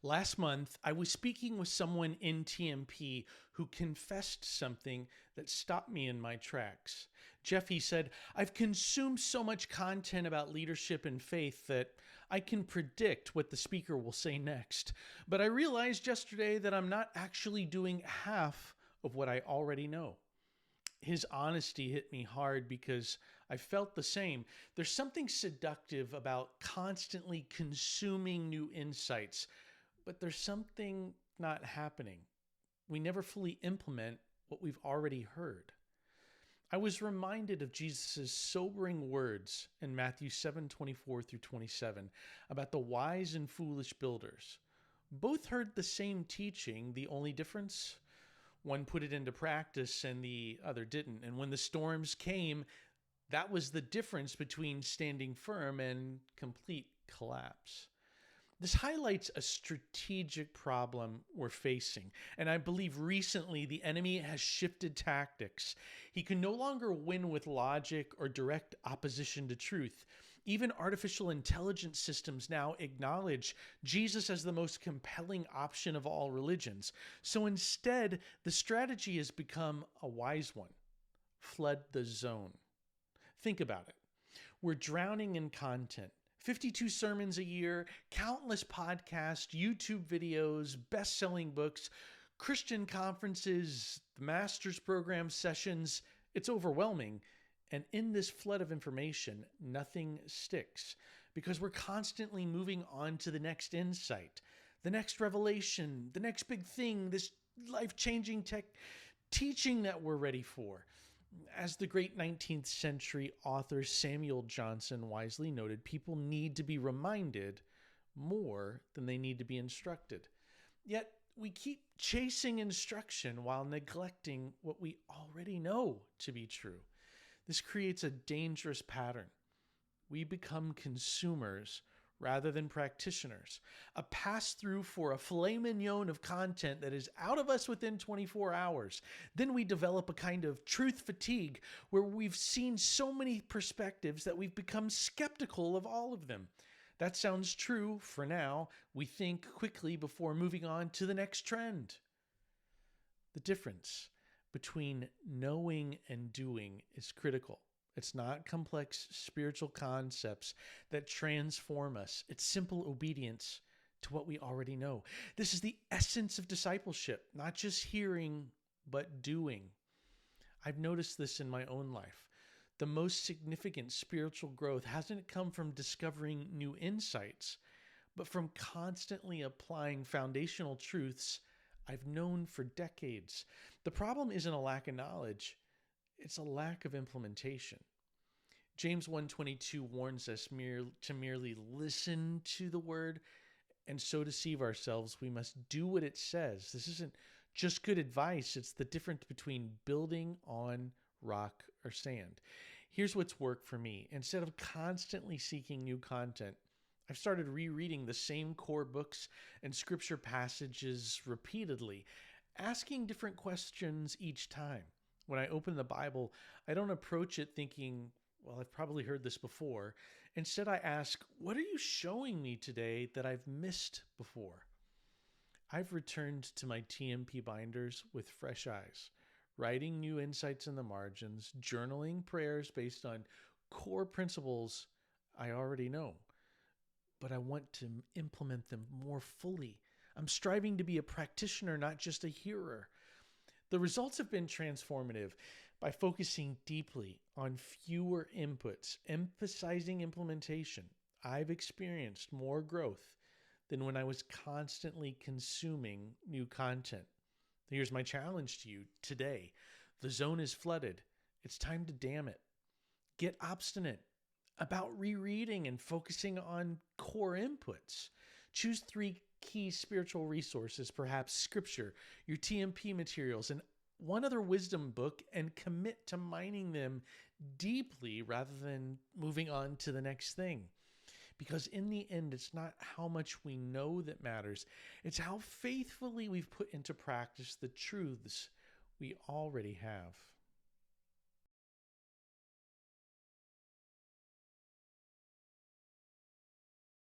Last month, I was speaking with someone in TMP who confessed something that stopped me in my tracks. Jeffy said, I've consumed so much content about leadership and faith that I can predict what the speaker will say next. But I realized yesterday that I'm not actually doing half of what I already know. His honesty hit me hard because I felt the same. There's something seductive about constantly consuming new insights, but there's something not happening. We never fully implement what we've already heard. I was reminded of Jesus' sobering words in Matthew 7:24 through 27 about the wise and foolish builders. Both heard the same teaching, the only difference? One put it into practice and the other didn't. And when the storms came, that was the difference between standing firm and complete collapse. This highlights a strategic problem we're facing. And I believe recently the enemy has shifted tactics. He can no longer win with logic or direct opposition to truth. Even artificial intelligence systems now acknowledge Jesus as the most compelling option of all religions. So instead, the strategy has become a wise one: flood the zone. Think about it. We're drowning in content. 52 sermons a year, countless podcasts, YouTube videos, best-selling books, Christian conferences, master's program sessions. It's overwhelming. And in this flood of information, nothing sticks because we're constantly moving on to the next insight, the next revelation, the next big thing, this life-changing teaching that we're ready for. As the great 19th century author Samuel Johnson wisely noted, people need to be reminded more than they need to be instructed. Yet we keep chasing instruction while neglecting what we already know to be true. This creates a dangerous pattern. We become consumers rather than practitioners, a pass-through for a filet mignon of content that is out of us within 24 hours. Then we develop a kind of truth fatigue where we've seen so many perspectives that we've become skeptical of all of them. That sounds true for now. We think quickly before moving on to the next trend. The difference between knowing and doing is critical. It's not complex spiritual concepts that transform us. It's simple obedience to what we already know. This is the essence of discipleship, not just hearing, but doing. I've noticed this in my own life. The most significant spiritual growth hasn't come from discovering new insights, but from constantly applying foundational truths I've known for decades. The problem isn't a lack of knowledge. It's a lack of implementation. James 1:22 warns us to merely listen to the word and so deceive ourselves. We must do what it says. This isn't just good advice. It's the difference between building on rock or sand. Here's what's worked for me. Instead of constantly seeking new content, I've started rereading the same core books and scripture passages repeatedly, asking different questions each time. When I open the Bible, I don't approach it thinking, well, I've probably heard this before. Instead, I ask, what are you showing me today that I've missed before? I've returned to my TMP binders with fresh eyes, writing new insights in the margins, journaling prayers based on core principles I already know. But I want to implement them more fully. I'm striving to be a practitioner, not just a hearer. The results have been transformative. By focusing deeply on fewer inputs, emphasizing implementation, I've experienced more growth than when I was constantly consuming new content. Here's my challenge to you today. The zone is flooded. It's time to dam it. Get obstinate about rereading and focusing on core inputs. Choose 3 key spiritual resources, perhaps scripture, your TMP materials, and one other wisdom book, and commit to mining them deeply rather than moving on to the next thing. Because in the end, it's not how much we know that matters. It's how faithfully we've put into practice the truths we already have.